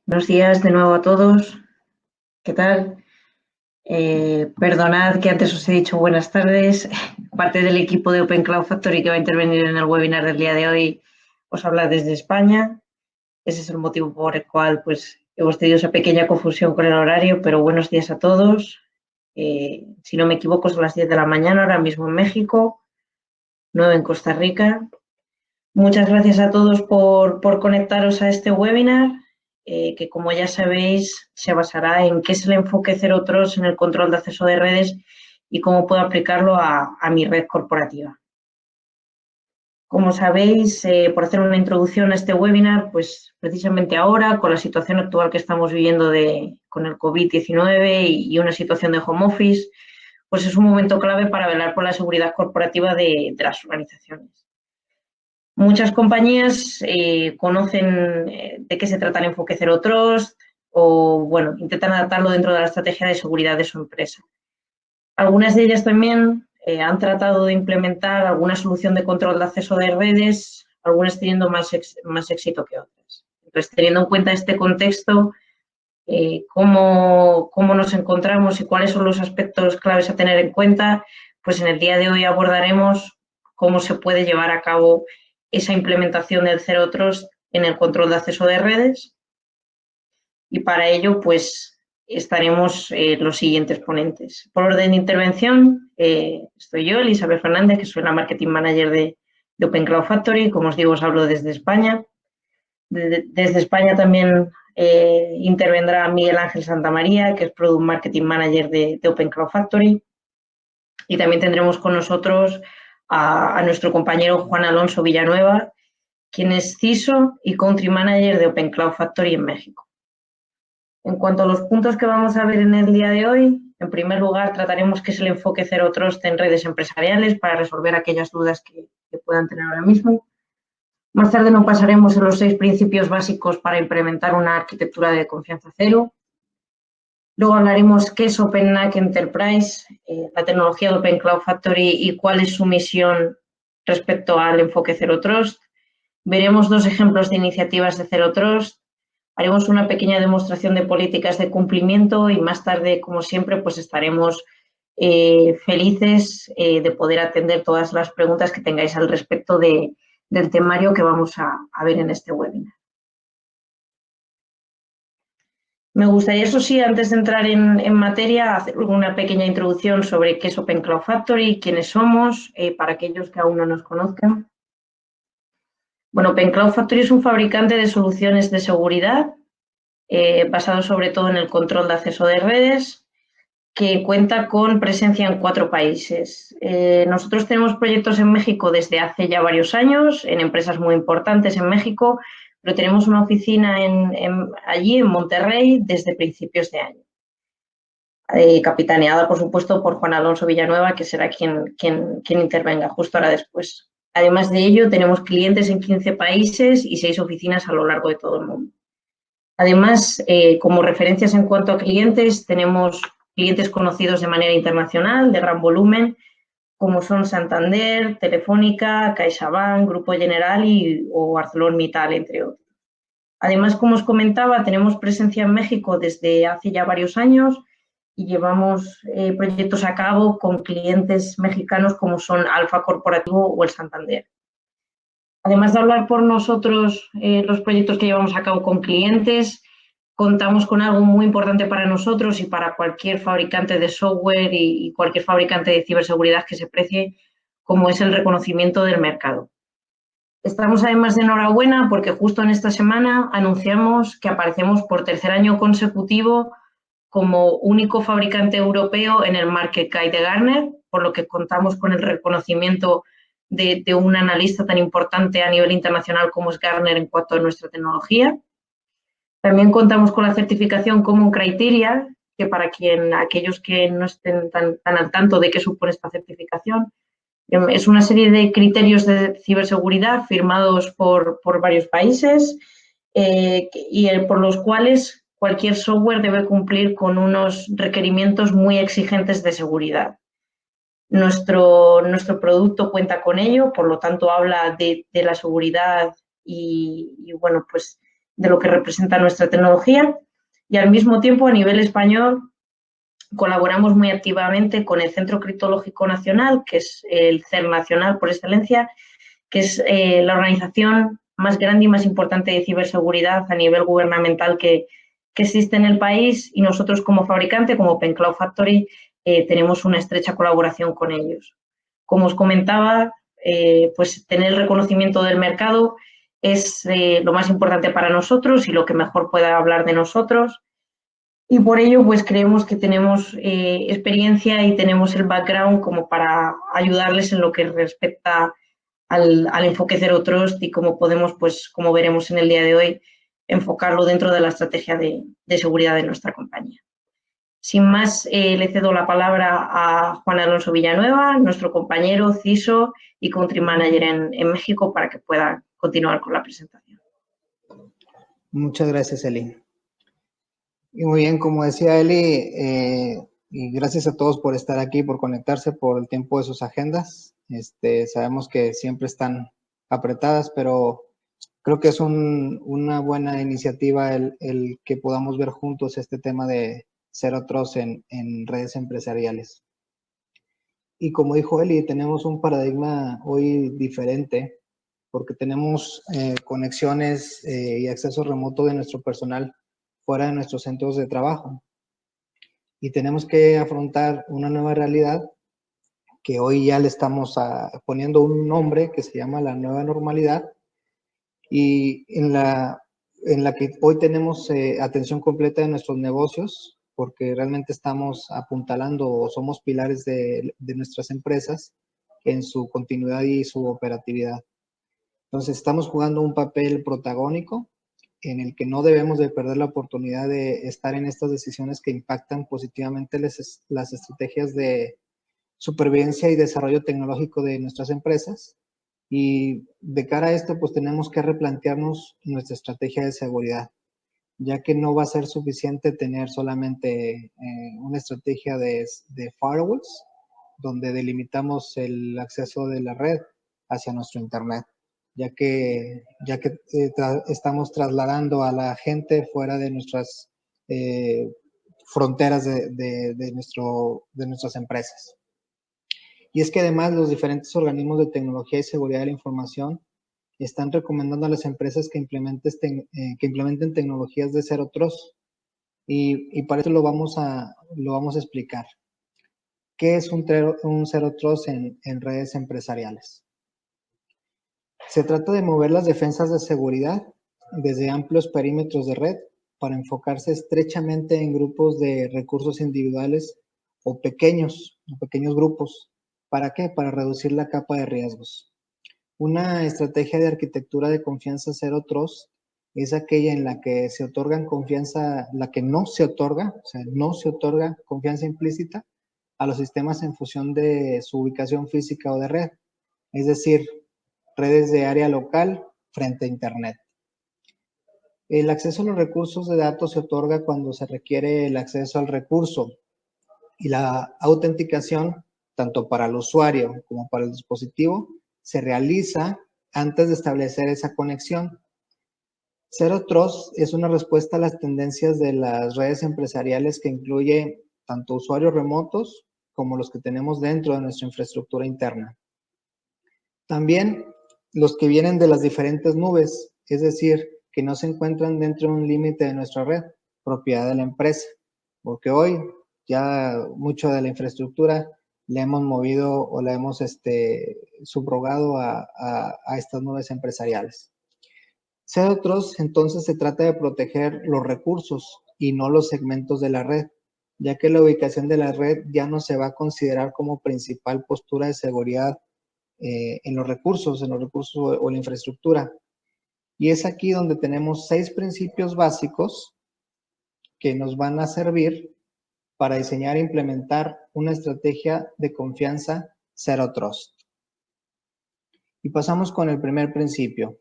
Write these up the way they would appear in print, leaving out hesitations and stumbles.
Buenos días de nuevo a todos. ¿Qué tal? Perdonad que antes os he dicho buenas tardes. Parte del equipo de Open Cloud Factory que va a intervenir en el webinar del día de hoy os habla desde España. Ese es el motivo por el cual hemos tenido esa pequeña confusión con el horario, pero buenos días a todos. Si no me equivoco, son las 10 de la mañana ahora mismo en México, 9 en Costa Rica. Muchas gracias a todos por conectaros a este webinar, que como ya sabéis se basará en qué es el enfoque Zero Trust en el control de acceso de redes y cómo puedo aplicarlo a mi red corporativa. Como sabéis, por hacer una introducción a este webinar, pues precisamente ahora, con la situación actual que estamos viviendo con el COVID-19 y una situación de home office, pues es un momento clave para velar por la seguridad corporativa de las organizaciones. Muchas compañías conocen de qué se trata el enfoque Zero Trust o, bueno, intentan adaptarlo dentro de la estrategia de seguridad de su empresa. Algunas de ellas también han tratado de implementar alguna solución de control de acceso de redes, algunas teniendo más éxito que otras. Entonces, teniendo en cuenta este contexto, cómo nos encontramos y cuáles son los aspectos claves a tener en cuenta, pues en el día de hoy abordaremos cómo se puede llevar a cabo esa implementación del Zero Trust en el control de acceso de redes, y para ello pues estaremos los siguientes ponentes. Por orden de intervención, estoy yo, Elizabeth Fernández, que soy la Marketing Manager de Open Cloud Factory. Como os digo, os hablo desde España. Desde España también intervendrá Miguel Ángel Santamaría, que es Product Marketing Manager de Open Cloud Factory. Y también tendremos con nosotros a nuestro compañero Juan Alonso Villanueva, quien es CISO y Country Manager de Open Cloud Factory en México. En cuanto a los puntos que vamos a ver en el día de hoy, en primer lugar trataremos qué es el enfoque Zero Trust en redes empresariales para resolver aquellas dudas que puedan tener ahora mismo. Más tarde nos pasaremos en los 6 principios básicos para implementar una arquitectura de confianza cero. Luego hablaremos qué es OpenNAC Enterprise, la tecnología de Open Cloud Factory y cuál es su misión respecto al enfoque Zero Trust. Veremos 2 ejemplos de iniciativas de Zero Trust. Haremos una pequeña demostración de políticas de cumplimiento y más tarde, como siempre, pues estaremos felices de poder atender todas las preguntas que tengáis al respecto del temario que vamos a ver en este webinar. Me gustaría, eso sí, antes de entrar en materia, hacer una pequeña introducción sobre qué es Open Cloud Factory, quiénes somos, para aquellos que aún no nos conozcan. Bueno, Open Cloud Factory es un fabricante de soluciones de seguridad basado sobre todo en el control de acceso de redes, que cuenta con presencia en 4 países. Nosotros tenemos proyectos en México desde hace ya varios años, en empresas muy importantes en México, pero tenemos una oficina allí en Monterrey desde principios de año. Capitaneada, por supuesto, por Juan Alonso Villanueva, que será quien intervenga justo ahora después. Además de ello, tenemos clientes en 15 países y 6 oficinas a lo largo de todo el mundo. Además, como referencias en cuanto a clientes, tenemos clientes conocidos de manera internacional, de gran volumen, como son Santander, Telefónica, CaixaBank, Grupo General o ArcelorMittal, entre otros. Además, como os comentaba, tenemos presencia en México desde hace ya varios años y llevamos proyectos a cabo con clientes mexicanos como son Alfa Corporativo o el Santander. Además de hablar por nosotros los proyectos que llevamos a cabo con clientes, contamos con algo muy importante para nosotros y para cualquier fabricante de software y cualquier fabricante de ciberseguridad que se precie, como es el reconocimiento del mercado. Estamos además de enhorabuena porque justo en esta semana anunciamos que aparecemos por 3er año consecutivo como único fabricante europeo en el Market Guide de Gartner, por lo que contamos con el reconocimiento de un analista tan importante a nivel internacional como es Gartner en cuanto a nuestra tecnología. También contamos con la certificación Common Criteria, que para aquellos que no estén tan al tanto de qué supone esta certificación, es una serie de criterios de ciberseguridad firmados por varios países y por los cuales cualquier software debe cumplir con unos requerimientos muy exigentes de seguridad. Nuestro producto cuenta con ello, por lo tanto habla de la seguridad y bueno, pues de lo que representa nuestra tecnología, y al mismo tiempo a nivel español colaboramos muy activamente con el Centro Criptológico Nacional, que es el CERN nacional por excelencia, que es la organización más grande y más importante de ciberseguridad a nivel gubernamental que existe en el país, y nosotros como fabricante, como OpenCloud Factory, tenemos una estrecha colaboración con ellos. Como os comentaba, pues tener el reconocimiento del mercado es lo más importante para nosotros y lo que mejor pueda hablar de nosotros. Y por ello, pues creemos que tenemos experiencia y tenemos el background como para ayudarles en lo que respecta al enfoque Zero Trust y cómo podemos, pues como veremos en el día de hoy, enfocarlo dentro de la estrategia de seguridad de nuestra compañía. Sin más, le cedo la palabra a Juan Alonso Villanueva, nuestro compañero CISO y Country Manager en México, para que pueda continuar con la presentación. Muchas gracias, Eli. Y muy bien, como decía Eli, y gracias a todos por estar aquí, por conectarse, por el tiempo de sus agendas. Sabemos que siempre están apretadas, pero creo que es una buena iniciativa el que podamos ver juntos este tema de Zero Trust en redes empresariales. Y como dijo Eli, tenemos un paradigma hoy diferente, porque tenemos conexiones y acceso remoto de nuestro personal fuera de nuestros centros de trabajo. Y tenemos que afrontar una nueva realidad que hoy ya le estamos poniendo un nombre que se llama la nueva normalidad, y en la que hoy tenemos atención completa de nuestros negocios, porque realmente estamos apuntalando o somos pilares de nuestras empresas en su continuidad y su operatividad. Entonces estamos jugando un papel protagónico en el que no debemos de perder la oportunidad de estar en estas decisiones que impactan positivamente las estrategias de supervivencia y desarrollo tecnológico de nuestras empresas. Y de cara a esto, pues tenemos que replantearnos nuestra estrategia de seguridad, ya que no va a ser suficiente tener solamente una estrategia de firewalls, donde delimitamos el acceso de la red hacia nuestro Internet, ya que estamos trasladando a la gente fuera de nuestras fronteras de nuestras empresas. Y es que además los diferentes organismos de tecnología y seguridad de la información están recomendando a las empresas que implementen tecnologías de Zero Trust. Y para eso lo vamos a explicar. ¿Qué es un Zero Trust en redes empresariales? Se trata de mover las defensas de seguridad desde amplios perímetros de red para enfocarse estrechamente en grupos de recursos individuales o pequeños grupos. ¿Para qué? Para reducir la capa de riesgos. Una estrategia de arquitectura de confianza Zero Trust es aquella en la que se otorgan confianza, la que no se otorga, o sea, no se otorga confianza implícita a los sistemas en función de su ubicación física o de red. Es decir, redes de área local frente a Internet. El acceso a los recursos de datos se otorga cuando se requiere el acceso al recurso, y la autenticación, tanto para el usuario como para el dispositivo, se realiza antes de establecer esa conexión. Zero Trust es una respuesta a las tendencias de las redes empresariales que incluye tanto usuarios remotos como los que tenemos dentro de nuestra infraestructura interna. También los que vienen de las diferentes nubes, es decir, que no se encuentran dentro de un límite de nuestra red, propiedad de la empresa, porque hoy ya mucho de la infraestructura la hemos movido o la hemos subrogado a estas nubes empresariales. Zero Trust, entonces, se trata de proteger los recursos y no los segmentos de la red, ya que la ubicación de la red ya no se va a considerar como principal postura de seguridad en los recursos o la infraestructura. Y es aquí donde tenemos 6 principios básicos que nos van a servir para diseñar e implementar una estrategia de confianza Zero Trust. Y pasamos con el primer principio.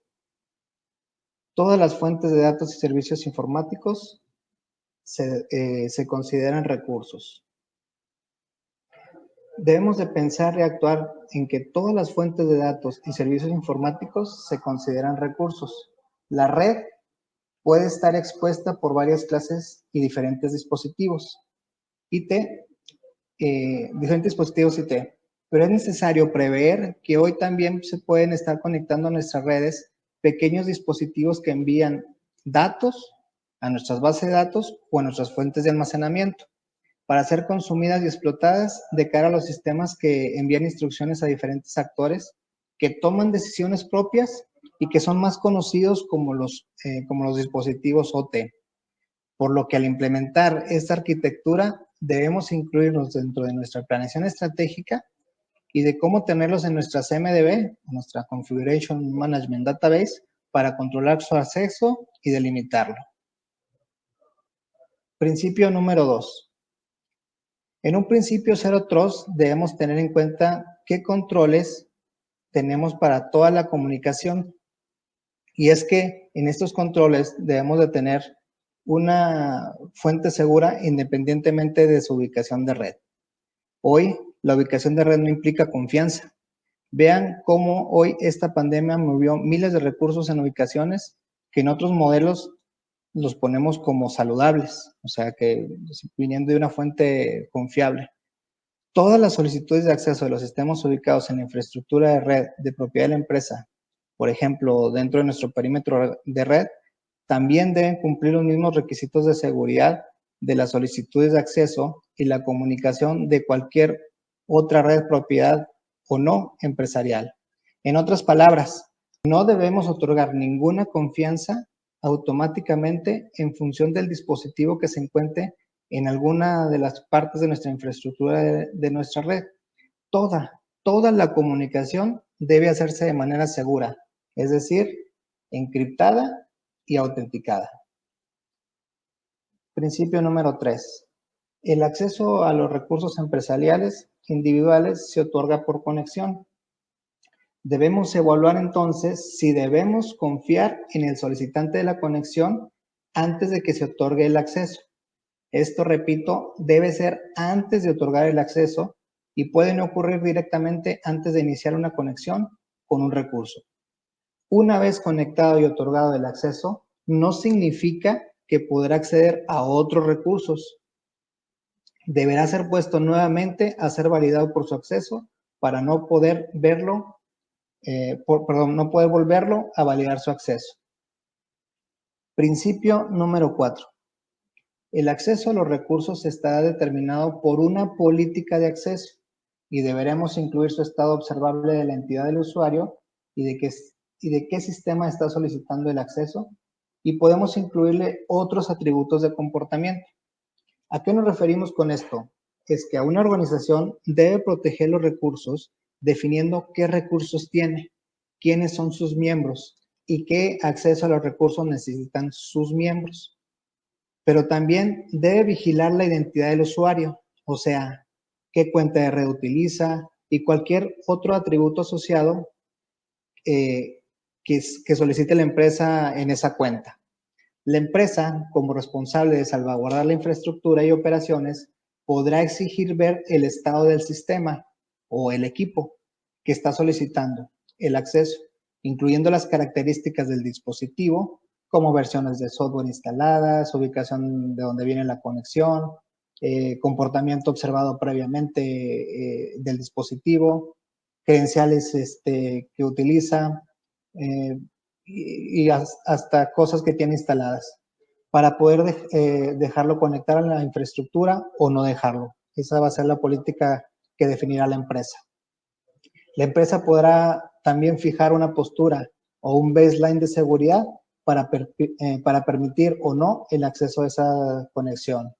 Todas las fuentes de datos y servicios informáticos se consideran recursos. Debemos de pensar y actuar en que todas las fuentes de datos y servicios informáticos se consideran recursos. La red puede estar expuesta por varias clases y diferentes dispositivos IT, pero es necesario prever que hoy también se pueden estar conectando a nuestras redes pequeños dispositivos que envían datos a nuestras bases de datos o a nuestras fuentes de almacenamiento para ser consumidas y explotadas de cara a los sistemas que envían instrucciones a diferentes actores que toman decisiones propias y que son más conocidos como los dispositivos OT. Por lo que al implementar esta arquitectura debemos incluirlos dentro de nuestra planeación estratégica y de cómo tenerlos en nuestra CMDB, nuestra Configuration Management Database, para controlar su acceso y delimitarlo. Principio número 2. En un principio Zero Trust debemos tener en cuenta qué controles tenemos para toda la comunicación. Y es que en estos controles debemos de tener una fuente segura independientemente de su ubicación de red. Hoy la ubicación de red no implica confianza. Vean cómo hoy esta pandemia movió miles de recursos en ubicaciones que en otros modelos los ponemos como saludables, o sea que viniendo de una fuente confiable. Todas las solicitudes de acceso de los sistemas ubicados en la infraestructura de red de propiedad de la empresa, por ejemplo, dentro de nuestro perímetro de red, también deben cumplir los mismos requisitos de seguridad de las solicitudes de acceso y la comunicación de cualquier otra red propiedad o no empresarial. En otras palabras, no debemos otorgar ninguna confianza automáticamente en función del dispositivo que se encuentre en alguna de las partes de nuestra infraestructura de nuestra red. Toda la comunicación debe hacerse de manera segura, es decir, encriptada y autenticada. Principio número 3. El acceso a los recursos empresariales individuales se otorga por conexión. Debemos evaluar entonces si debemos confiar en el solicitante de la conexión antes de que se otorgue el acceso. Esto, repito, debe ser antes de otorgar el acceso y pueden ocurrir directamente antes de iniciar una conexión con un recurso. Una vez conectado y otorgado el acceso, no significa que podrá acceder a otros recursos. Deberá ser puesto nuevamente a ser validado por su acceso para no poder verlo, no poder volverlo a validar su acceso. Principio número 4. El acceso a los recursos estará determinado por una política de acceso y deberemos incluir su estado observable de la entidad del usuario y de qué sistema está solicitando el acceso, y podemos incluirle otros atributos de comportamiento. ¿A qué nos referimos con esto? Es que a una organización debe proteger los recursos definiendo qué recursos tiene, quiénes son sus miembros y qué acceso a los recursos necesitan sus miembros. Pero también debe vigilar la identidad del usuario, o sea, qué cuenta de red utiliza y cualquier otro atributo asociado que solicite la empresa en esa cuenta. La empresa, como responsable de salvaguardar la infraestructura y operaciones, podrá exigir ver el estado del sistema o el equipo que está solicitando el acceso, incluyendo las características del dispositivo, como versiones de software instaladas, ubicación de donde viene la conexión, comportamiento observado previamente del dispositivo, credenciales que utiliza, y hasta cosas que tiene instaladas para poder dejarlo conectar a la infraestructura o no dejarlo. Esa va a ser la política que definirá la empresa. La empresa podrá también fijar una postura o un baseline de seguridad para permitir o no el acceso a esa conexión.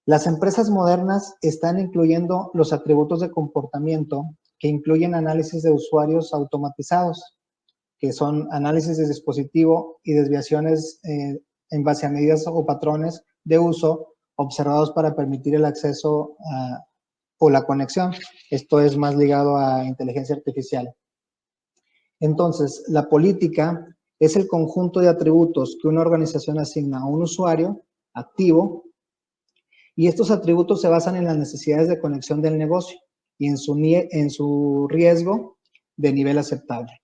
Las empresas modernas están incluyendo los atributos de comportamiento que incluyen análisis de usuarios automatizados, que son análisis de dispositivo y desviaciones en base a medidas o patrones de uso observados para permitir el acceso o la conexión. Esto es más ligado a inteligencia artificial. Entonces, la política es el conjunto de atributos que una organización asigna a un usuario activo, y estos atributos se basan en las necesidades de conexión del negocio y en su riesgo de nivel aceptable.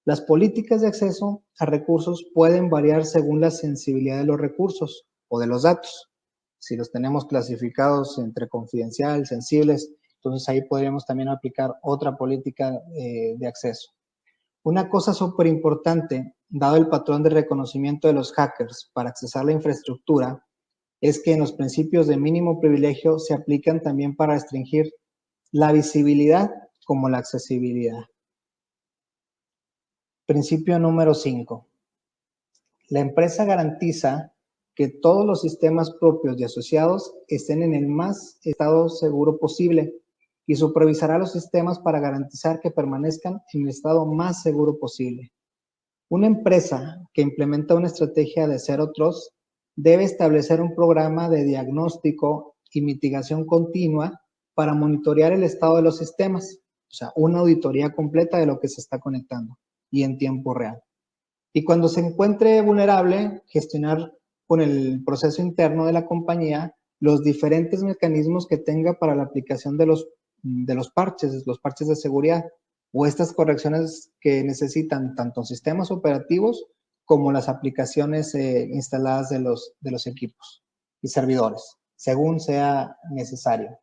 Las políticas de acceso a recursos pueden variar según la sensibilidad de los recursos o de los datos. Si los tenemos clasificados entre confidencial, sensibles, entonces ahí podríamos también aplicar otra política de acceso. Una cosa súper importante, dado el patrón de reconocimiento de los hackers para accesar la infraestructura, es que en los principios de mínimo privilegio se aplican también para restringir la visibilidad como la accesibilidad. Principio número 5. La empresa garantiza que todos los sistemas propios y asociados estén en el más estado seguro posible y supervisará los sistemas para garantizar que permanezcan en el estado más seguro posible. Una empresa que implementa una estrategia de Zero Trust debe establecer un programa de diagnóstico y mitigación continua para monitorear el estado de los sistemas, o sea, una auditoría completa de lo que se está conectando y en tiempo real. Y cuando se encuentre vulnerable, gestionar con el proceso interno de la compañía los diferentes mecanismos que tenga para la aplicación de los parches de seguridad o estas correcciones que necesitan tanto sistemas operativos como las aplicaciones instaladas de los equipos y servidores, según sea necesario.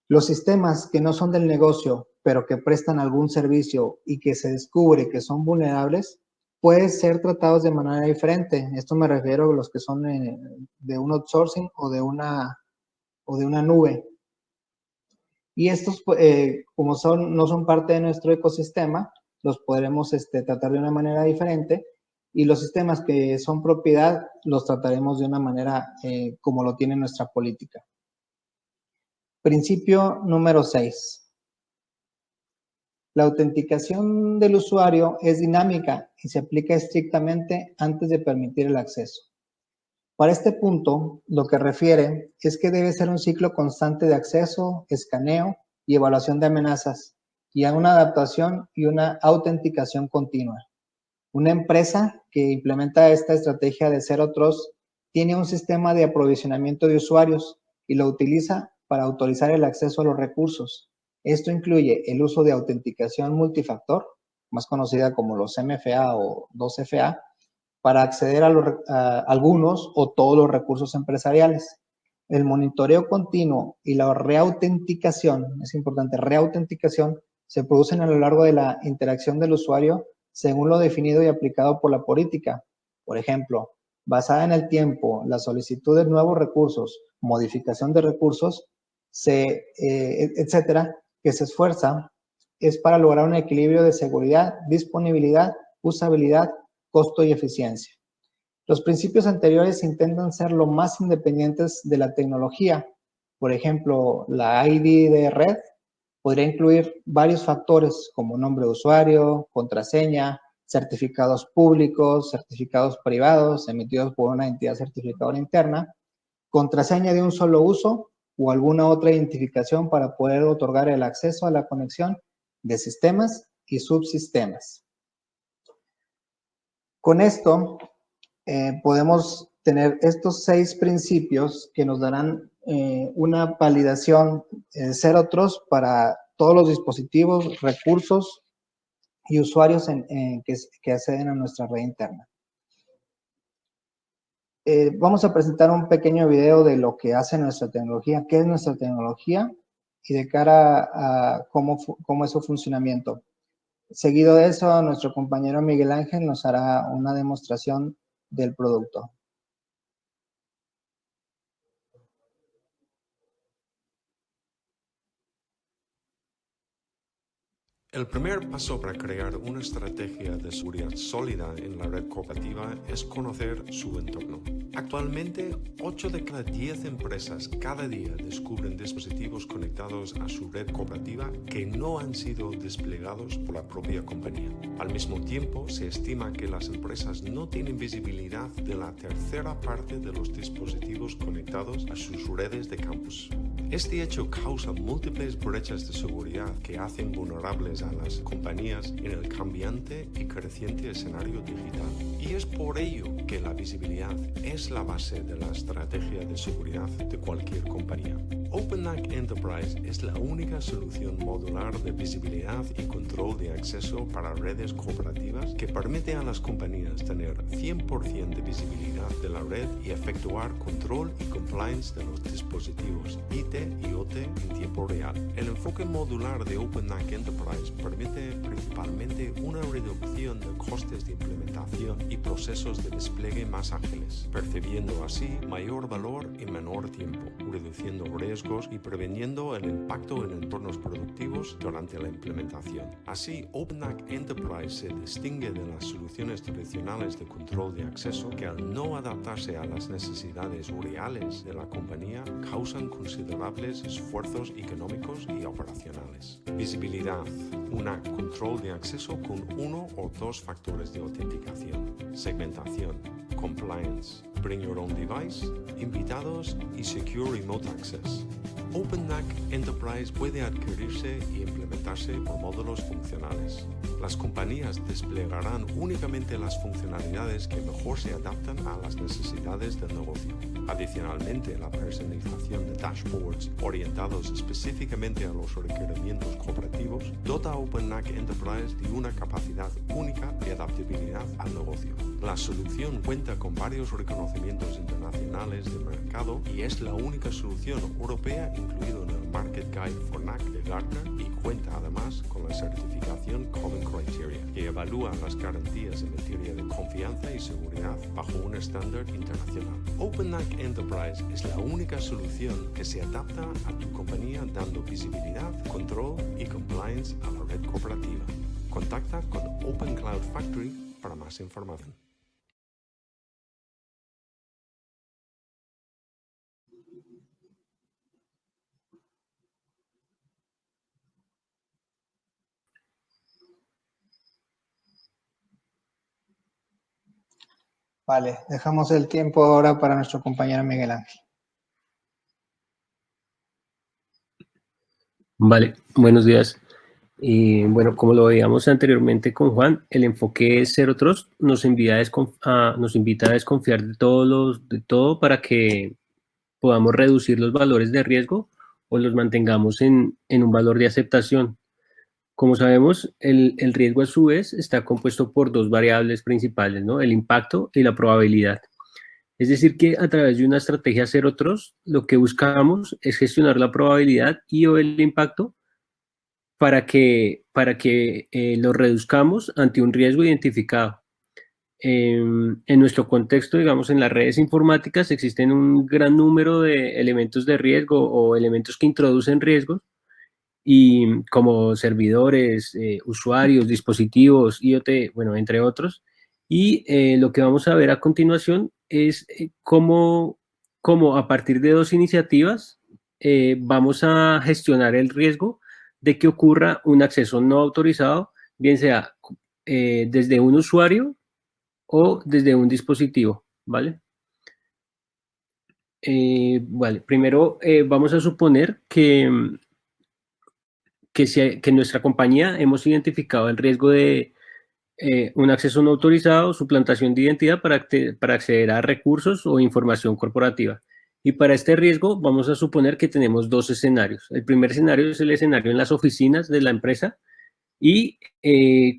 Los sistemas que no son del negocio, pero que prestan algún servicio y que se descubre que son vulnerables, pueden ser tratados de manera diferente. Esto me refiero a los que son de un outsourcing o de una nube. Y estos, como no son parte de nuestro ecosistema, los podremos tratar de una manera diferente. Y los sistemas que son propiedad, los trataremos de una manera como lo tiene nuestra política. Principio número 6. La autenticación del usuario es dinámica y se aplica estrictamente antes de permitir el acceso. Para este punto, lo que refiere es que debe ser un ciclo constante de acceso, escaneo y evaluación de amenazas, y a una adaptación y una autenticación continua. Una empresa que implementa esta estrategia de Zero Trust tiene un sistema de aprovisionamiento de usuarios y lo utiliza para autorizar el acceso a los recursos. Esto incluye el uso de autenticación multifactor, más conocida como los MFA o 2FA, para acceder a algunos o todos los recursos empresariales. El monitoreo continuo y la reautenticación, es importante, reautenticación, se producen a lo largo de la interacción del usuario según lo definido y aplicado por la política. Por ejemplo, basada en el tiempo, la solicitud de nuevos recursos, modificación de recursos, etcétera, que se esfuerza es para lograr un equilibrio de seguridad, disponibilidad, usabilidad, costo y eficiencia. Los principios anteriores intentan ser lo más independientes de la tecnología. Por ejemplo, la ID de red podría incluir varios factores como nombre de usuario, contraseña, certificados públicos, certificados privados emitidos por una entidad certificadora interna, contraseña de un solo uso o alguna otra identificación para poder otorgar el acceso a la conexión de sistemas y subsistemas. Con esto podemos tener estos 6 principios que nos darán una validación Zero Trust para todos los dispositivos, recursos y usuarios que acceden a nuestra red interna. Vamos a presentar un pequeño video de lo que hace nuestra tecnología, qué es nuestra tecnología y de cara a cómo es su funcionamiento. Seguido de eso, nuestro compañero Miguel Ángel nos hará una demostración del producto. El primer paso para crear una estrategia de seguridad sólida en la red cooperativa es conocer su entorno. Actualmente, 8 de cada 10 empresas cada día descubren dispositivos conectados a su red cooperativa que no han sido desplegados por la propia compañía. Al mismo tiempo, se estima que las empresas no tienen visibilidad de la tercera parte de los dispositivos conectados a sus redes de campus. Este hecho causa múltiples brechas de seguridad que hacen vulnerables a las compañías en el cambiante y creciente escenario digital. Y es por ello que la visibilidad es la base de la estrategia de seguridad de cualquier compañía. OpenNAC Enterprise es la única solución modular de visibilidad y control de acceso para redes corporativas que permite a las compañías tener 100% de visibilidad de la red y efectuar control y compliance de los dispositivos IT y OT en tiempo real. El enfoque modular de OpenNAC Enterprise permite principalmente una reducción de costes de implementación y procesos de despliegue más ágiles, percibiendo así mayor valor en menor tiempo, reduciendo riesgos y preveniendo el impacto en entornos productivos durante la implementación. Así, OpenNAC Enterprise se distingue de las soluciones tradicionales de control de acceso que, al no adaptarse a las necesidades reales de la compañía, causan considerables esfuerzos económicos y operacionales. Visibilidad. UNAC control de acceso con uno o dos factores de autenticación. Segmentación. Compliance. Bring your own device, invitados y secure remote access. OpenNAC Enterprise puede adquirirse y implementarse por módulos funcionales. Las compañías desplegarán únicamente las funcionalidades que mejor se adaptan a las necesidades del negocio. Adicionalmente, la personalización de dashboards orientados específicamente a los requerimientos corporativos dota a OpenNAC Enterprise de una capacidad única de adaptabilidad al negocio. La solución cuenta con varios reconocimientos internacionales de mercado y es la única solución europea incluido en el Market Guide for NAC de Gartner y cuenta además con la certificación Common Criteria, que evalúa las garantías en materia de confianza y seguridad bajo un estándar internacional. OpenNAC Enterprise es la única solución que se adapta a tu compañía dando visibilidad, control y compliance a la red corporativa. Contacta con Open Cloud Factory para más información. Vale, dejamos el tiempo ahora para nuestro compañero Miguel Ángel. Vale, buenos días. Bueno, como lo veíamos anteriormente con Juan, el enfoque Zero Trust nos invita a desconfiar de todo para que podamos reducir los valores de riesgo o los mantengamos en un valor de aceptación. Como sabemos, el riesgo a su vez está compuesto por dos variables principales, ¿no? El impacto y la probabilidad. Es decir, que a través de una estrategia Zero Trust, lo que buscamos es gestionar la probabilidad y o el impacto para que lo reduzcamos ante un riesgo identificado. En nuestro contexto, digamos, en las redes informáticas existen un gran número de elementos de riesgo o elementos que introducen riesgos, y como servidores, usuarios, dispositivos, IoT, bueno, entre otros. Y lo que vamos a ver a continuación es cómo a partir de dos iniciativas vamos a gestionar el riesgo de que ocurra un acceso no autorizado, bien sea desde un usuario o desde un dispositivo, ¿vale? Vale, primero vamos a suponer que en nuestra compañía hemos identificado el riesgo de un acceso no autorizado, suplantación de identidad para acceder a recursos o información corporativa. Y para este riesgo vamos a suponer que tenemos dos escenarios. El primer escenario es el escenario en las oficinas de la empresa y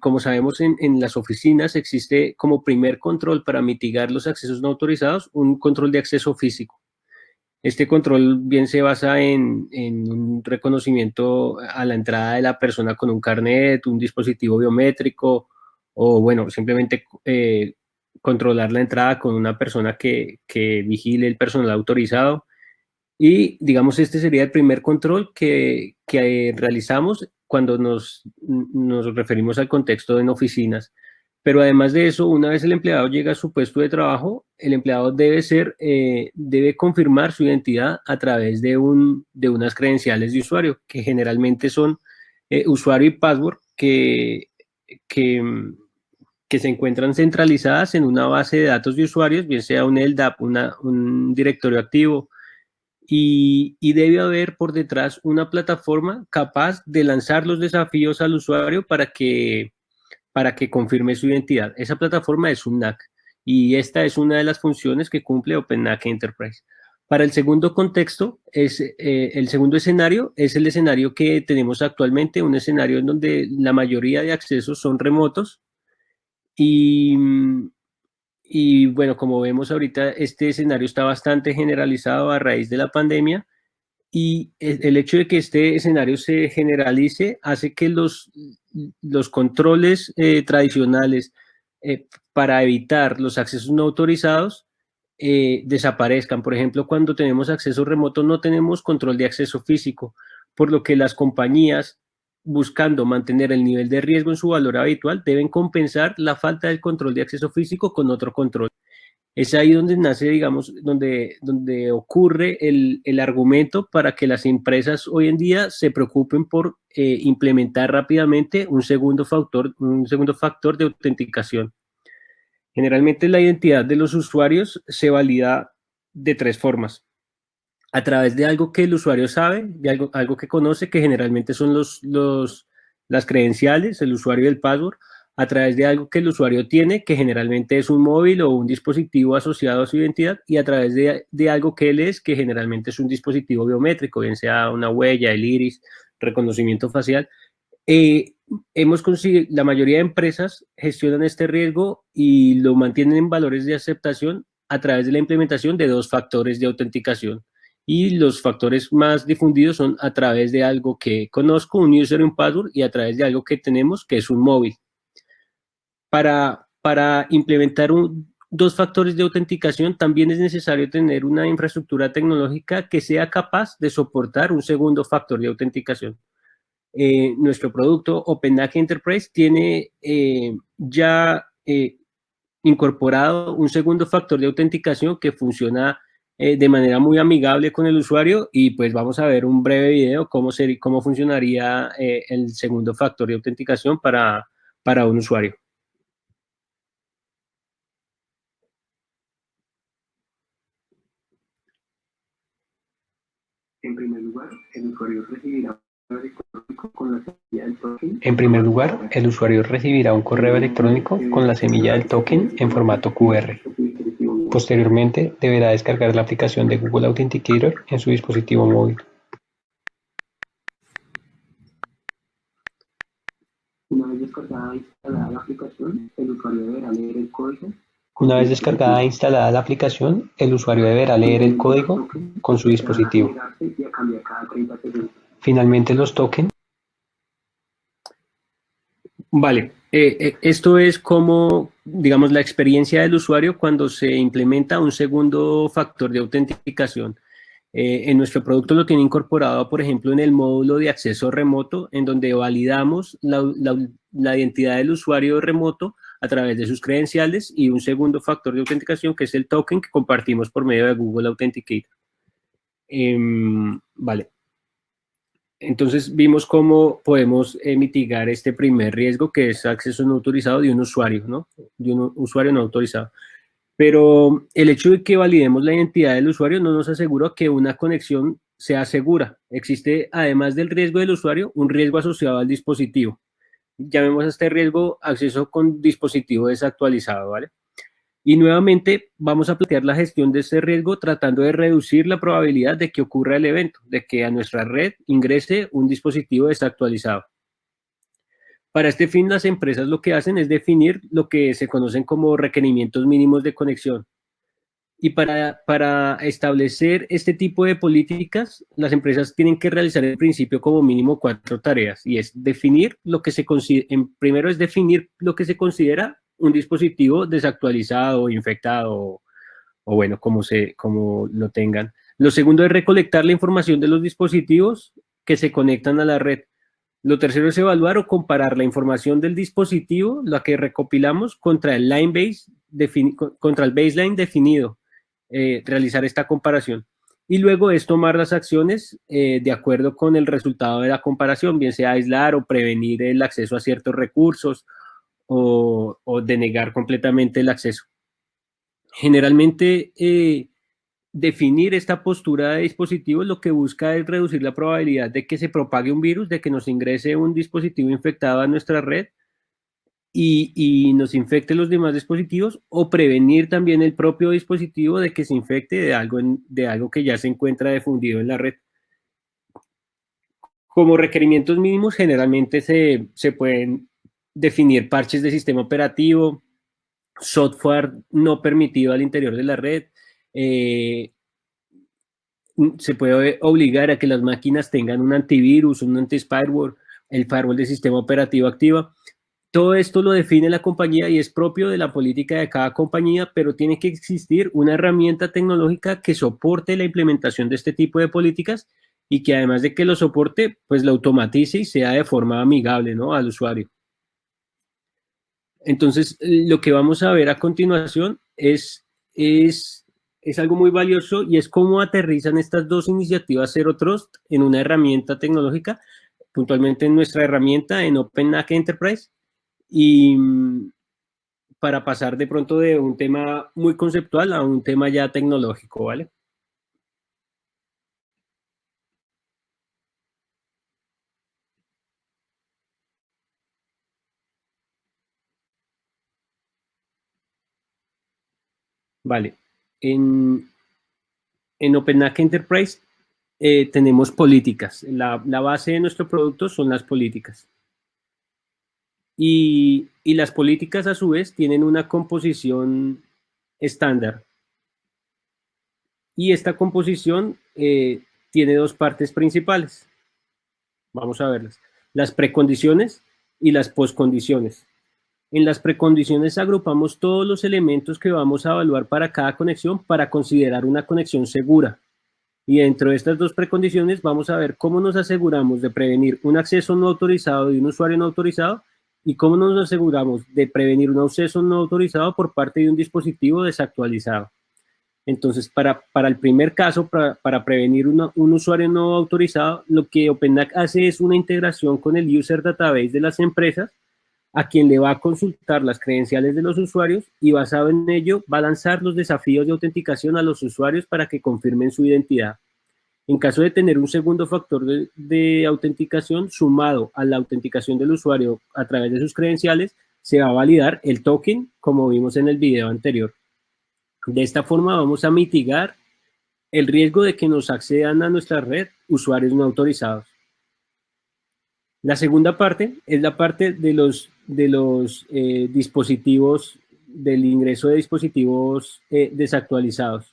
como sabemos en las oficinas existe como primer control para mitigar los accesos no autorizados un control de acceso físico. Este control bien se basa en un reconocimiento a la entrada de la persona con un carnet, un dispositivo biométrico o, bueno, simplemente controlar la entrada con una persona que vigile el personal autorizado. Y, digamos, este sería el primer control que realizamos cuando nos referimos al contexto en oficinas. Pero además de eso, una vez el empleado llega a su puesto de trabajo, el empleado debe confirmar su identidad a través de unas credenciales de usuario, que generalmente son usuario y password que se encuentran centralizadas en una base de datos de usuarios, bien sea un LDAP, un directorio activo, y debe haber por detrás una plataforma capaz de lanzar los desafíos al usuario para que confirme su identidad. Esa plataforma es un NAC y esta es una de las funciones que cumple OpenNAC Enterprise. Para el segundo contexto, el segundo escenario es el escenario que tenemos actualmente, un escenario en donde la mayoría de accesos son remotos y bueno, como vemos ahorita, este escenario está bastante generalizado a raíz de la pandemia y el hecho de que este escenario se generalice hace que los controles tradicionales para evitar los accesos no autorizados desaparezcan. Por ejemplo, cuando tenemos acceso remoto no tenemos control de acceso físico, por lo que las compañías, buscando mantener el nivel de riesgo en su valor habitual, deben compensar la falta del control de acceso físico con otro control. Es ahí donde nace, digamos, donde ocurre el argumento para que las empresas hoy en día se preocupen por implementar rápidamente un segundo factor de autenticación. Generalmente la identidad de los usuarios se valida de tres formas. A través de algo que el usuario sabe, de algo que conoce, que generalmente son las credenciales, el usuario y el password, a través de algo que el usuario tiene, que generalmente es un móvil o un dispositivo asociado a su identidad, y a través de algo que él es, que generalmente es un dispositivo biométrico, bien sea una huella, el iris, reconocimiento facial. La mayoría de empresas gestionan este riesgo y lo mantienen en valores de aceptación a través de la implementación de dos factores de autenticación. Y los factores más difundidos son a través de algo que conozco, un user y un password, y a través de algo que tenemos, que es un móvil. Para implementar dos factores de autenticación también es necesario tener una infraestructura tecnológica que sea capaz de soportar un segundo factor de autenticación. Nuestro producto OpenNAC Enterprise tiene ya incorporado un segundo factor de autenticación que funciona de manera muy amigable con el usuario, y pues vamos a ver un breve video cómo funcionaría el segundo factor de autenticación para un usuario. En primer lugar, el usuario recibirá un correo electrónico con la semilla del token en formato QR. Posteriormente, deberá descargar la aplicación de Google Authenticator en su dispositivo móvil. Una vez descargada e instalada la aplicación, el usuario deberá leer el código. Con su dispositivo. Finalmente, los tokens. Vale, esto es como, digamos, la experiencia del usuario cuando se implementa un segundo factor de autenticación. En nuestro producto lo tiene incorporado, por ejemplo, en el módulo de acceso remoto, en donde validamos la identidad del usuario remoto a través de sus credenciales y un segundo factor de autenticación, que es el token que compartimos por medio de Google Authenticator. Vale. Entonces vimos cómo podemos mitigar este primer riesgo, que es acceso no autorizado de un usuario, ¿no? De un usuario no autorizado. Pero el hecho de que validemos la identidad del usuario no nos asegura que una conexión sea segura. Existe, además del riesgo del usuario, un riesgo asociado al dispositivo. Llamemos a este riesgo acceso con dispositivo desactualizado, ¿vale? Y nuevamente vamos a plantear la gestión de este riesgo tratando de reducir la probabilidad de que ocurra el evento, de que a nuestra red ingrese un dispositivo desactualizado. Para este fin, las empresas lo que hacen es definir lo que se conocen como requerimientos mínimos de conexión. Y para establecer este tipo de políticas, las empresas tienen que realizar en principio como mínimo 4 tareas, y es definir lo que se considera, primero es definir lo que se considera un dispositivo desactualizado, infectado, o bueno, como lo tengan. Lo segundo es recolectar la información de los dispositivos que se conectan a la red. Lo tercero es evaluar o comparar la información del dispositivo, la que recopilamos, contra el baseline definido, realizar esta comparación. Y luego es tomar las acciones de acuerdo con el resultado de la comparación, bien sea aislar o prevenir el acceso a ciertos recursos, o denegar completamente el acceso. Generalmente definir esta postura de dispositivos lo que busca es reducir la probabilidad de que se propague un virus, de que nos ingrese un dispositivo infectado a nuestra red y nos infecte los demás dispositivos, o prevenir también el propio dispositivo de que se infecte de algo que ya se encuentra difundido en la red. Como requerimientos mínimos, generalmente se pueden definir parches de sistema operativo, software no permitido al interior de la red, se puede obligar a que las máquinas tengan un antivirus, un anti-spyware, el firewall de sistema operativo activa. Todo esto lo define la compañía y es propio de la política de cada compañía, pero tiene que existir una herramienta tecnológica que soporte la implementación de este tipo de políticas y que además de que lo soporte, pues lo automatice y sea de forma amigable, ¿no?, al usuario. Entonces, lo que vamos a ver a continuación es algo muy valioso y es cómo aterrizan estas dos iniciativas Zero Trust en una herramienta tecnológica, puntualmente en nuestra herramienta en OpenNAC Enterprise, y para pasar de pronto de un tema muy conceptual a un tema ya tecnológico, ¿vale? Vale. En OpenNAC Enterprise tenemos políticas. La base de nuestro producto son las políticas. Y las políticas, a su vez, tienen una composición estándar. Y esta composición tiene dos partes principales. Vamos a verlas. Las precondiciones y las poscondiciones. En las precondiciones agrupamos todos los elementos que vamos a evaluar para cada conexión para considerar una conexión segura. Y dentro de estas dos precondiciones vamos a ver cómo nos aseguramos de prevenir un acceso no autorizado de un usuario no autorizado y cómo nos aseguramos de prevenir un acceso no autorizado por parte de un dispositivo desactualizado. Entonces, para el primer caso, para prevenir un usuario no autorizado, lo que OpenNAC hace es una integración con el User Database de las empresas, a quien le va a consultar las credenciales de los usuarios y basado en ello va a lanzar los desafíos de autenticación a los usuarios para que confirmen su identidad. En caso de tener un segundo factor de autenticación sumado a la autenticación del usuario a través de sus credenciales, se va a validar el token, como vimos en el video anterior. De esta forma vamos a mitigar el riesgo de que nos accedan a nuestra red usuarios no autorizados. La segunda parte es la parte de los dispositivos, del ingreso de dispositivos desactualizados.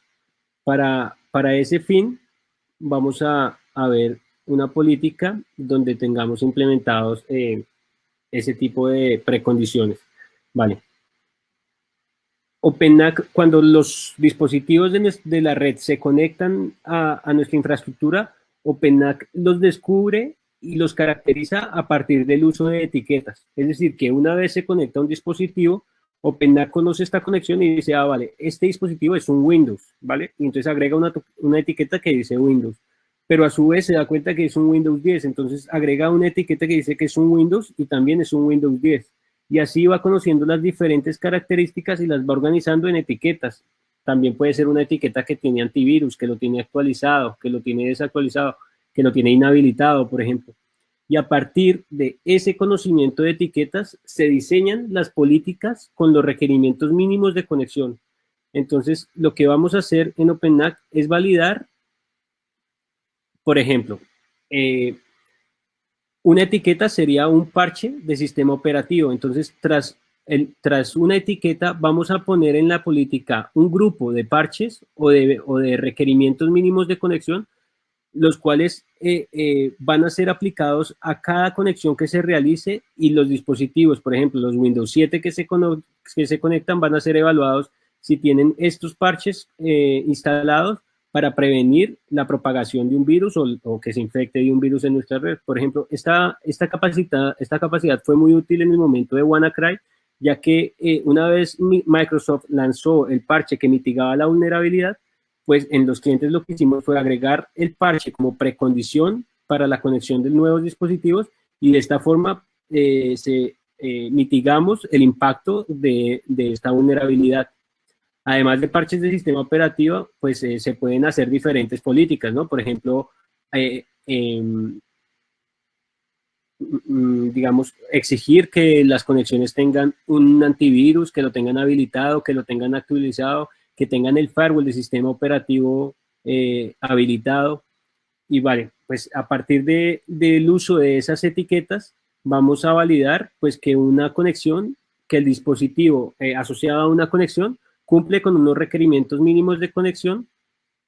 Para ese fin, vamos a ver una política donde tengamos implementados ese tipo de precondiciones. Vale. OpenNAC, cuando los dispositivos de la red se conectan a nuestra infraestructura, OpenNAC los descubre y los caracteriza a partir del uso de etiquetas. Es decir, que una vez se conecta a un dispositivo, OpenNAC conoce esta conexión y dice, vale, este dispositivo es un Windows, ¿vale? Y entonces agrega una etiqueta que dice Windows. Pero a su vez se da cuenta que es un Windows 10, entonces agrega una etiqueta que dice que es un Windows y también es un Windows 10. Y así va conociendo las diferentes características y las va organizando en etiquetas. También puede ser una etiqueta que tiene antivirus, que lo tiene actualizado, que lo tiene desactualizado, que lo tiene inhabilitado, por ejemplo. Y a partir de ese conocimiento de etiquetas se diseñan las políticas con los requerimientos mínimos de conexión. Entonces, lo que vamos a hacer en OpenNAC es validar, por ejemplo, una etiqueta sería un parche de sistema operativo. Entonces, tras una etiqueta, vamos a poner en la política un grupo de parches o de requerimientos mínimos de conexión, los cuales van a ser aplicados a cada conexión que se realice y los dispositivos, por ejemplo, los Windows 7 que se conectan van a ser evaluados si tienen estos parches instalados para prevenir la propagación de un virus o que se infecte de un virus en nuestra red. Por ejemplo, esta capacidad fue muy útil en el momento de WannaCry, ya que una vez Microsoft lanzó el parche que mitigaba la vulnerabilidad, pues en los clientes lo que hicimos fue agregar el parche como precondición para la conexión de nuevos dispositivos y de esta forma mitigamos el impacto de esta vulnerabilidad. Además de parches del sistema operativo, pues se pueden hacer diferentes políticas, ¿no? Por ejemplo, digamos, exigir que las conexiones tengan un antivirus, que lo tengan habilitado, que lo tengan actualizado, que tengan el firewall del sistema operativo habilitado. Y vale, pues a partir del uso de esas etiquetas, vamos a validar pues que una conexión, que el dispositivo asociado a una conexión cumple con unos requerimientos mínimos de conexión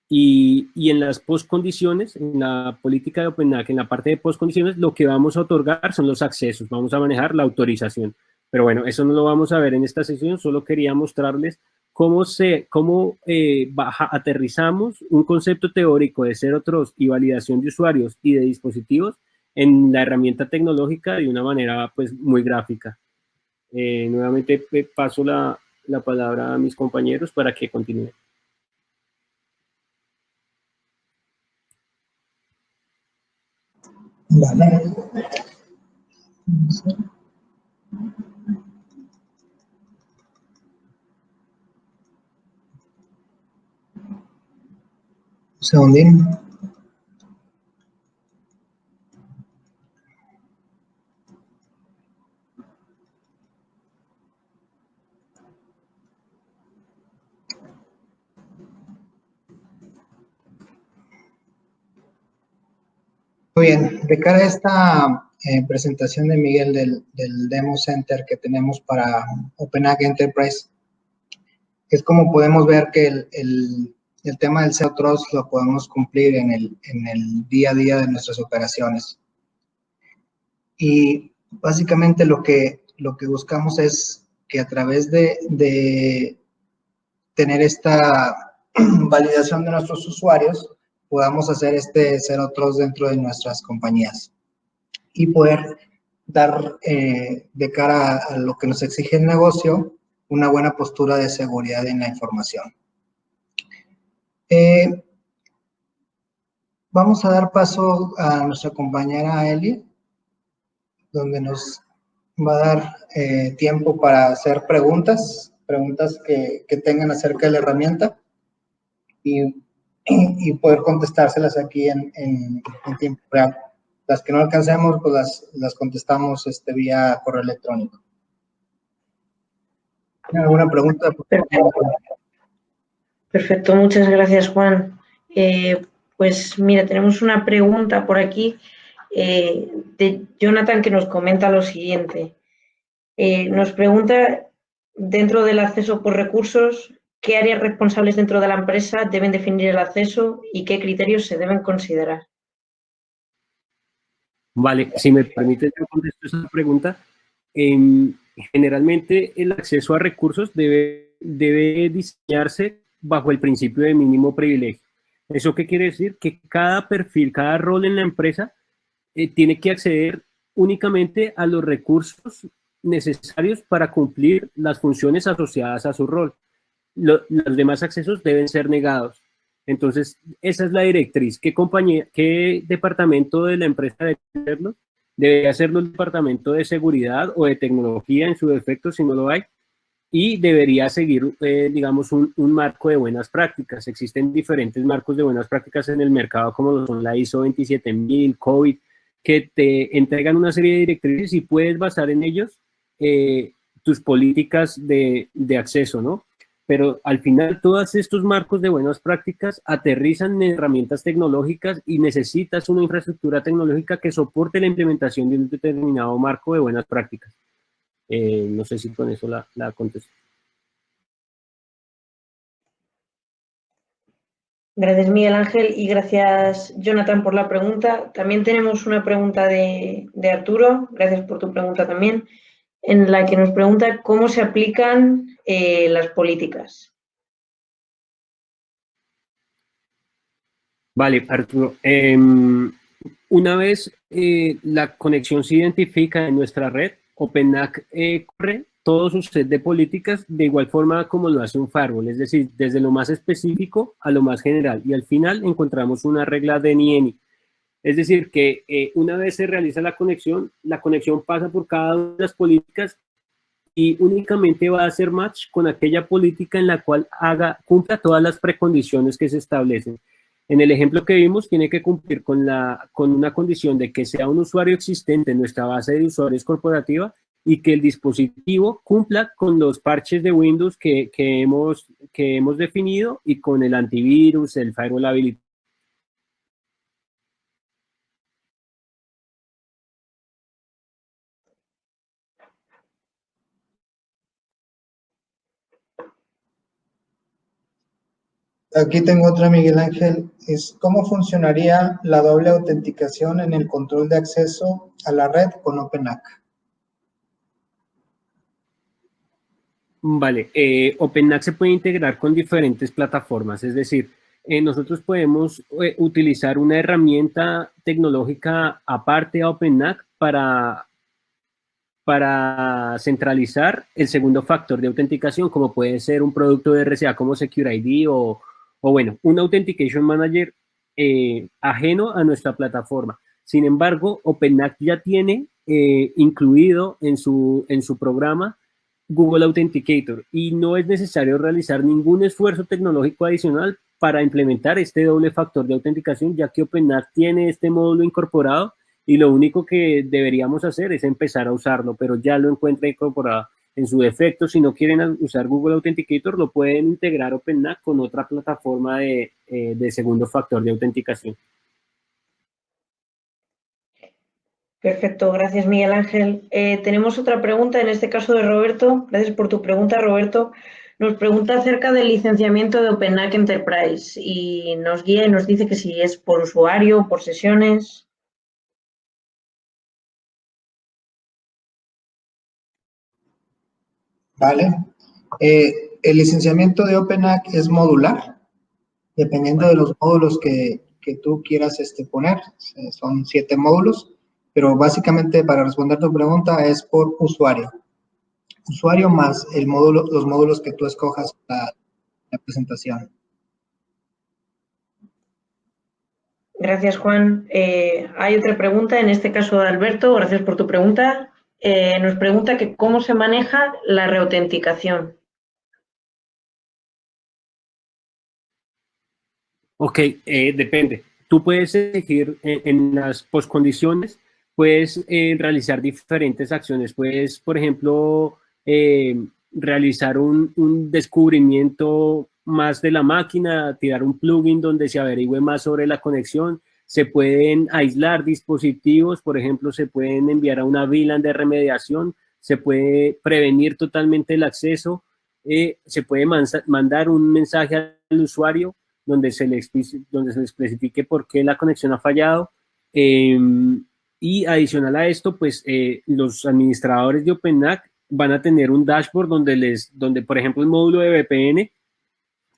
y en las postcondiciones, en la política de OpenNAC, en la parte de postcondiciones, lo que vamos a otorgar son los accesos, vamos a manejar la autorización. Pero bueno, eso no lo vamos a ver en esta sesión, solo quería mostrarles cómo aterrizamos un concepto teórico de Zero Trust y validación de usuarios y de dispositivos en la herramienta tecnológica de una manera pues muy gráfica. Nuevamente paso la palabra a mis compañeros para que continúen. Vale. Un segundín. Muy bien, de cara a esta presentación de Miguel del Demo Center que tenemos para OpenNAC Enterprise, es como podemos ver que el tema del Zero Trust lo podemos cumplir en el día a día de nuestras operaciones. Y básicamente lo que buscamos es que a través de tener esta validación de nuestros usuarios, podamos hacer este Zero Trust dentro de nuestras compañías y poder dar de cara a lo que nos exige el negocio una buena postura de seguridad en la información. Vamos a dar paso a nuestra compañera Eli, donde nos va a dar tiempo para hacer preguntas que tengan acerca de la herramienta y poder contestárselas aquí en tiempo real. Las que no alcancemos, pues las contestamos vía correo electrónico. ¿Tiene alguna pregunta? Perfecto, muchas gracias, Juan. Pues mira, tenemos una pregunta por aquí de Jonathan que nos comenta lo siguiente. Nos pregunta, dentro del acceso por recursos, ¿qué áreas responsables dentro de la empresa deben definir el acceso y qué criterios se deben considerar? Vale, si me permite, yo contesto esa pregunta. Generalmente el acceso a recursos debe diseñarse bajo el principio de mínimo privilegio. ¿Eso qué quiere decir? Que cada perfil, cada rol en la empresa tiene que acceder únicamente a los recursos necesarios para cumplir las funciones asociadas a su rol. Los demás accesos deben ser negados. Entonces, esa es la directriz. ¿Qué departamento de la empresa debe hacerlo? Debe hacerlo el departamento de seguridad o de tecnología en su defecto, si no lo hay, y debería seguir, digamos, un marco de buenas prácticas. Existen diferentes marcos de buenas prácticas en el mercado, como son la ISO 27000, COVID, que te entregan una serie de directrices y puedes basar en ellos tus políticas de acceso, ¿no? Pero al final todos estos marcos de buenas prácticas aterrizan en herramientas tecnológicas y necesitas una infraestructura tecnológica que soporte la implementación de un determinado marco de buenas prácticas. No sé si con eso la contesto. Gracias, Miguel Ángel, y gracias, Jonathan, por la pregunta. También tenemos una pregunta de Arturo, gracias por tu pregunta también, en la que nos pregunta cómo se aplican las políticas. Vale, Arturo. Una vez la conexión se identifica en nuestra red, OpenNAC corre todo su set de políticas de igual forma como lo hace un firewall, es decir, desde lo más específico a lo más general, y al final encontramos una regla de NIENI. Es decir, que una vez se realiza la conexión pasa por cada una de las políticas y únicamente va a hacer match con aquella política en la cual cumpla todas las precondiciones que se establecen. En el ejemplo que vimos, tiene que cumplir con una condición de que sea un usuario existente en nuestra base de usuarios corporativa y que el dispositivo cumpla con los parches de Windows que hemos definido y con el antivirus, el firewall habilitado. Aquí tengo otra, Miguel Ángel. ¿Cómo funcionaría la doble autenticación en el control de acceso a la red con OpenAC? Vale, OpenAC se puede integrar con diferentes plataformas, es decir, nosotros podemos utilizar una herramienta tecnológica aparte a OpenAC para centralizar el segundo factor de autenticación, como puede ser un producto de RCA como SecureID o bueno, un Authentication Manager ajeno a nuestra plataforma. Sin embargo, OpenAC ya tiene incluido en su programa Google Authenticator y no es necesario realizar ningún esfuerzo tecnológico adicional para implementar este doble factor de autenticación, ya que OpenAC tiene este módulo incorporado y lo único que deberíamos hacer es empezar a usarlo, pero ya lo encuentra incorporado. En su defecto, si no quieren usar Google Authenticator, lo pueden integrar OpenAC con otra plataforma de segundo factor de autenticación. Perfecto, gracias Miguel Ángel. Tenemos otra pregunta, en este caso de Roberto. Gracias por tu pregunta, Roberto. Nos pregunta acerca del licenciamiento de OpenAC Enterprise y nos guía y nos dice que si es por usuario, por sesiones. Vale. El licenciamiento de OpenAC es modular, dependiendo de los módulos que tú quieras poner. Son 7 módulos, pero básicamente para responder tu pregunta es por usuario. Usuario más los módulos que tú escojas para la presentación. Gracias, Juan. Hay otra pregunta, en este caso de Alberto. Gracias por tu pregunta. Nos pregunta que cómo se maneja la reautenticación. Ok, depende. Tú puedes elegir en las postcondiciones, puedes realizar diferentes acciones. Puedes, por ejemplo, realizar un descubrimiento más de la máquina, tirar un plugin donde se averigüe más sobre la conexión. Se pueden aislar dispositivos, por ejemplo, se pueden enviar a una VLAN de remediación, se puede prevenir totalmente el acceso, se puede mandar un mensaje al usuario donde se le especifique por qué la conexión ha fallado. Y adicional a esto, pues los administradores de OpenAC van a tener un dashboard donde por ejemplo, el módulo de VPN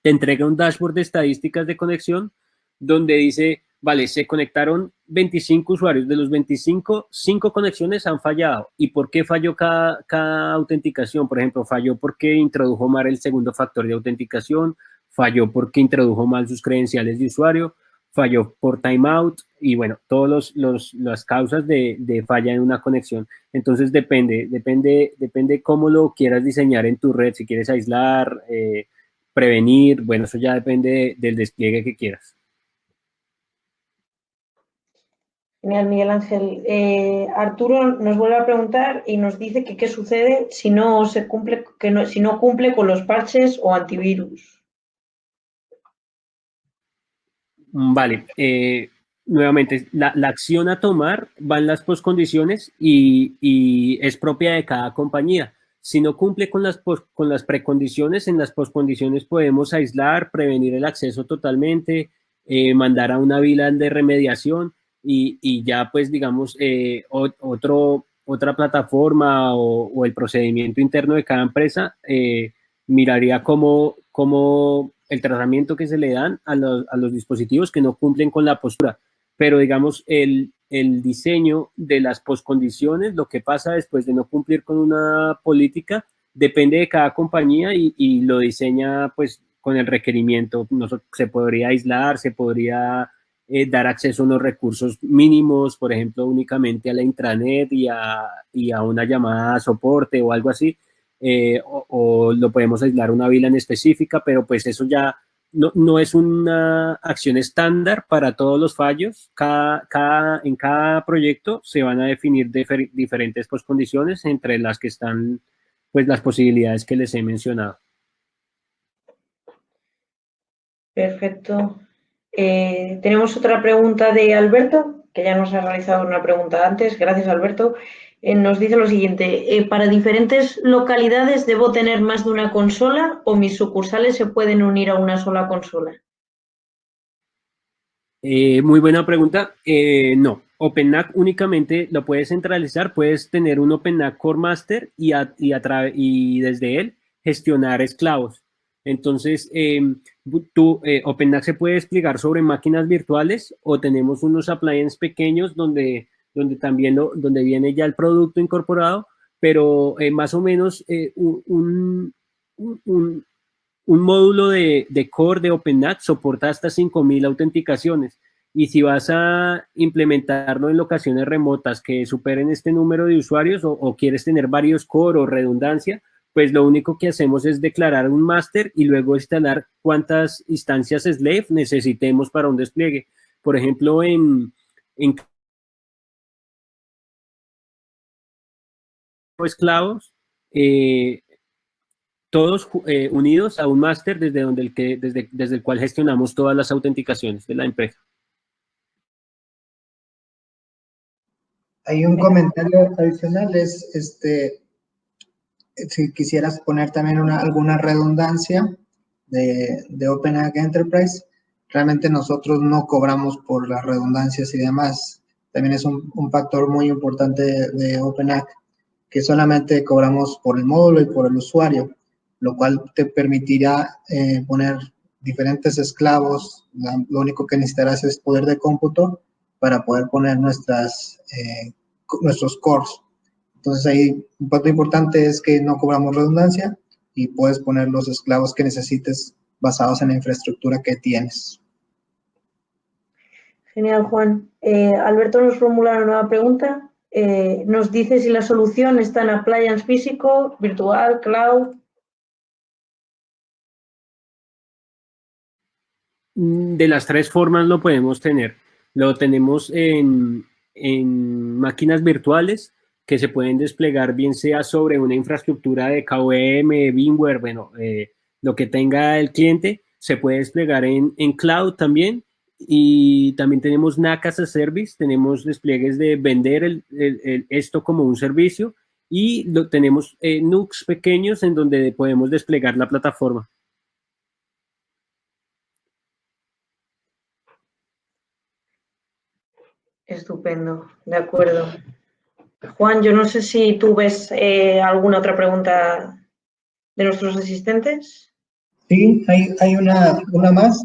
te entrega un dashboard de estadísticas de conexión donde dice, vale, se conectaron 25 usuarios, de los 25, 5 conexiones han fallado. ¿Y por qué falló cada autenticación? Por ejemplo, falló porque introdujo mal el segundo factor de autenticación, falló porque introdujo mal sus credenciales de usuario, falló por timeout y bueno, todas las causas de falla en una conexión. Entonces depende cómo lo quieras diseñar en tu red, si quieres aislar, prevenir, bueno, eso ya depende del despliegue que quieras. Genial, Miguel Ángel. Arturo nos vuelve a preguntar y nos dice que qué sucede si no cumple con los parches o antivirus. Vale, nuevamente, la acción a tomar va en las postcondiciones y es propia de cada compañía. Si no cumple con las precondiciones, en las postcondiciones podemos aislar, prevenir el acceso totalmente, mandar a una VLAN de remediación y ya pues digamos otra plataforma o el procedimiento interno de cada empresa miraría cómo el tratamiento que se le dan a los dispositivos que no cumplen con la postura. Pero digamos, el diseño de las postcondiciones, lo que pasa después de no cumplir con una política, depende de cada compañía y lo diseña pues con el requerimiento. Se podría aislar, se podría dar acceso a unos recursos mínimos, por ejemplo, únicamente a la intranet y a una llamada a soporte o algo así. o lo podemos aislar a una VLAN específica, pero pues eso ya no es una acción estándar para todos los fallos. En cada proyecto se van a definir diferentes pues, condiciones, entre las que están pues, las posibilidades que les he mencionado. Perfecto. Tenemos otra pregunta de Alberto, que ya nos ha realizado una pregunta antes. Gracias, Alberto. Nos dice lo siguiente: ¿para diferentes localidades debo tener más de una consola o mis sucursales se pueden unir a una sola consola? Muy buena pregunta. No, OpenNAC únicamente lo puedes centralizar, puedes tener un OpenNAC Core Master y desde él gestionar esclavos. Entonces, OpenNAC se puede desplegar sobre máquinas virtuales, o tenemos unos appliances pequeños donde también donde viene ya el producto incorporado, pero más o menos un módulo de core de OpenNAC soporta hasta 5.000 autenticaciones, y si vas a implementarlo en locaciones remotas que superen este número de usuarios, o quieres tener varios core o redundancia, pues lo único que hacemos es declarar un máster y luego instalar cuántas instancias slave necesitemos para un despliegue. Por ejemplo, en esclavos, todos unidos a un máster desde el cual gestionamos todas las autenticaciones de la empresa. Hay un comentario adicional, si quisieras poner también alguna redundancia de OpenNAC Enterprise, realmente nosotros no cobramos por las redundancias y demás. También es un factor muy importante de OpenNAC, que solamente cobramos por el módulo y por el usuario, lo cual te permitirá poner diferentes esclavos. Lo único que necesitarás es poder de cómputo para poder poner nuestros cores. Entonces ahí un punto importante es que no cobramos redundancia y puedes poner los esclavos que necesites basados en la infraestructura que tienes. Genial, Juan. Alberto nos formula una nueva pregunta. Nos dice si la solución está en appliance físico, virtual, cloud. De las tres formas lo podemos tener. Lo tenemos en máquinas virtuales que se pueden desplegar bien sea sobre una infraestructura de KVM, VMware, bueno, lo que tenga el cliente. Se puede desplegar en cloud también, y también tenemos NAC as a Service. Tenemos despliegues de vender esto como un servicio, y tenemos NUCs pequeños en donde podemos desplegar la plataforma. Estupendo, de acuerdo. Juan, yo no sé si tú ves alguna otra pregunta de nuestros asistentes. Sí, hay una más.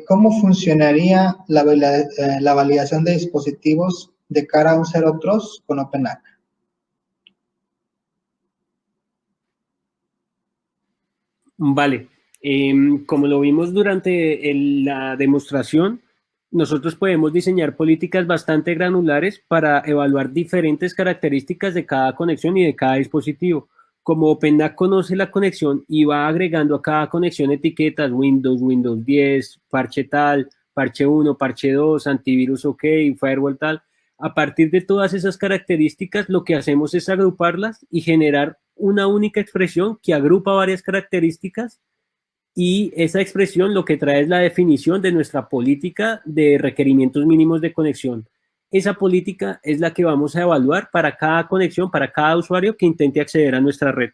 ¿Cómo funcionaría la validación de dispositivos de cara a un Zero Trust con OpenNAC? Vale, como lo vimos durante la demostración, nosotros podemos diseñar políticas bastante granulares para evaluar diferentes características de cada conexión y de cada dispositivo. Como OpenNAC conoce la conexión y va agregando a cada conexión etiquetas: Windows, Windows 10, parche tal, parche 1, parche 2, antivirus OK, firewall tal. A partir de todas esas características, lo que hacemos es agruparlas y generar una única expresión que agrupa varias características, y esa expresión lo que trae es la definición de nuestra política de requerimientos mínimos de conexión. Esa política es la que vamos a evaluar para cada conexión, para cada usuario que intente acceder a nuestra red.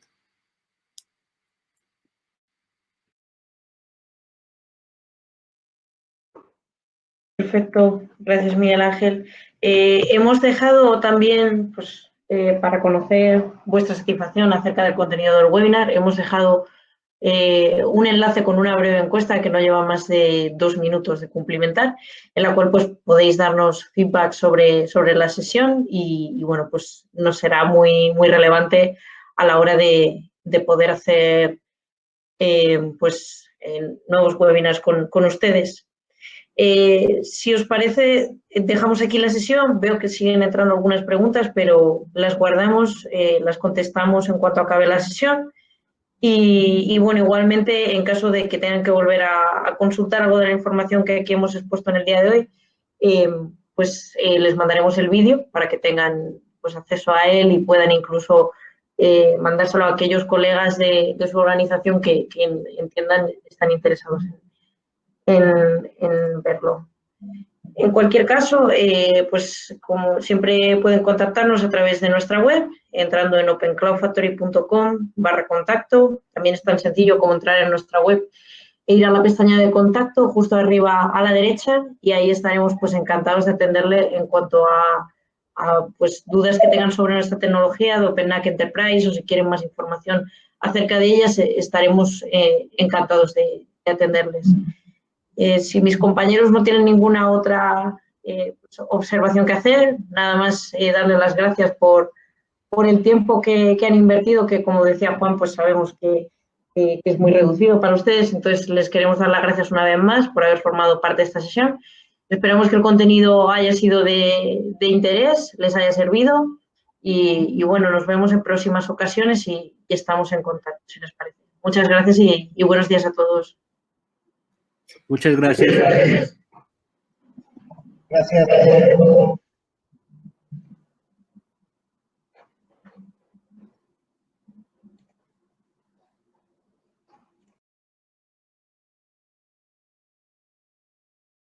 Perfecto, gracias Miguel Ángel. Hemos dejado también, pues, para conocer vuestra satisfacción acerca del contenido del webinar, hemos dejado un enlace con una breve encuesta que no lleva más de 2 minutos de cumplimentar, en la cual pues podéis darnos feedback sobre la sesión y bueno, pues nos será muy relevante a la hora de poder hacer pues nuevos webinars con ustedes. Si os parece, dejamos aquí la sesión. Veo que siguen entrando algunas preguntas, pero las guardamos, las contestamos en cuanto acabe la sesión. Y bueno, igualmente, en caso de que tengan que volver a consultar algo de la información que aquí hemos expuesto en el día de hoy, les mandaremos el vídeo para que tengan pues, acceso a él y puedan incluso mandárselo a aquellos colegas de su organización que entiendan, están interesados en verlo. En cualquier caso, pues como siempre pueden contactarnos a través de nuestra web, entrando en opencloudfactory.com/contacto. También es tan sencillo como entrar en nuestra web e ir a la pestaña de contacto justo arriba a la derecha y ahí estaremos pues encantados de atenderle en cuanto a pues, dudas que tengan sobre nuestra tecnología de OpenNAC Enterprise o si quieren más información acerca de ellas, estaremos encantados de atenderles. Si mis compañeros no tienen ninguna otra observación que hacer, nada más darles las gracias por el tiempo que han invertido, que como decía Juan, pues sabemos que es muy reducido para ustedes, entonces les queremos dar las gracias una vez más por haber formado parte de esta sesión. Esperamos que el contenido haya sido de interés, les haya servido y bueno, nos vemos en próximas ocasiones y estamos en contacto, si les parece. Muchas gracias y buenos días a todos. Muchas gracias. Gracias.